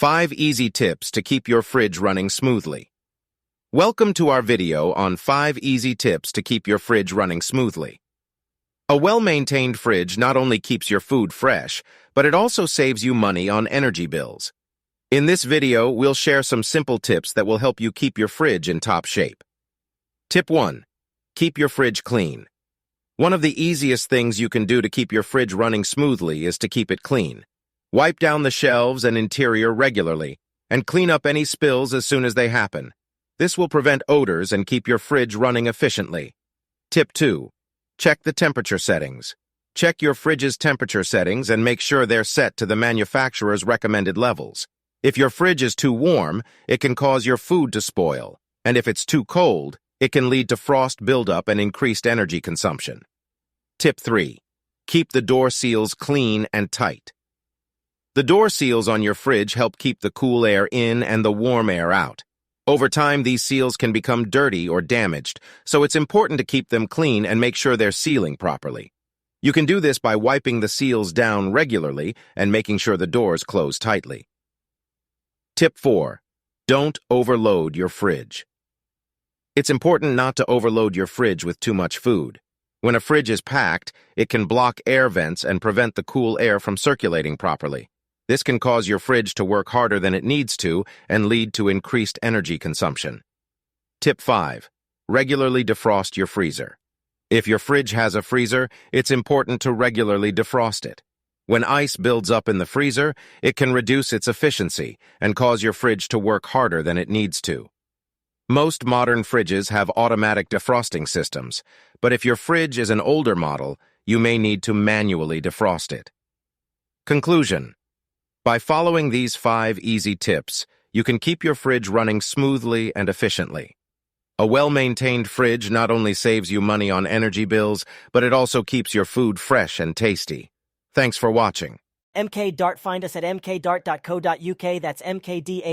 5 easy tips to keep your fridge running smoothly. Welcome to our video on 5 easy tips to keep your fridge running smoothly. A well-maintained fridge not only keeps your food fresh, but it also saves you money on energy bills. In this video, we'll share some simple tips that will help you keep your fridge in top shape. Tip 1. Keep your fridge clean. One of the easiest things you can do to keep your fridge running smoothly is to keep it clean. Wipe down the shelves and interior regularly, and clean up any spills as soon as they happen. This will prevent odors and keep your fridge running efficiently. Tip 2. Check the temperature settings. Check your fridge's temperature settings and make sure they're set to the manufacturer's recommended levels. If your fridge is too warm, it can cause your food to spoil, and if it's too cold, it can lead to frost buildup and increased energy consumption. Tip 3. Keep the door seals clean and tight. The door seals on your fridge help keep the cool air in and the warm air out. Over time, these seals can become dirty or damaged, so it's important to keep them clean and make sure they're sealing properly. You can do this by wiping the seals down regularly and making sure the doors close tightly. Tip 4. Don't overload your fridge. It's important not to overload your fridge with too much food. When a fridge is packed, it can block air vents and prevent the cool air from circulating properly. This can cause your fridge to work harder than it needs to and lead to increased energy consumption. Tip 5. Regularly defrost your freezer. If your fridge has a freezer, it's important to regularly defrost it. When ice builds up in the freezer, it can reduce its efficiency and cause your fridge to work harder than it needs to. Most modern fridges have automatic defrosting systems, but if your fridge is an older model, you may need to manually defrost it. Conclusion. By following these 5 easy tips, you can keep your fridge running smoothly and efficiently. A well-maintained fridge not only saves you money on energy bills, but it also keeps your food fresh and tasty. Thanks for watching. MK Dart. Find us at mkdart.co.uk. That's MKDA.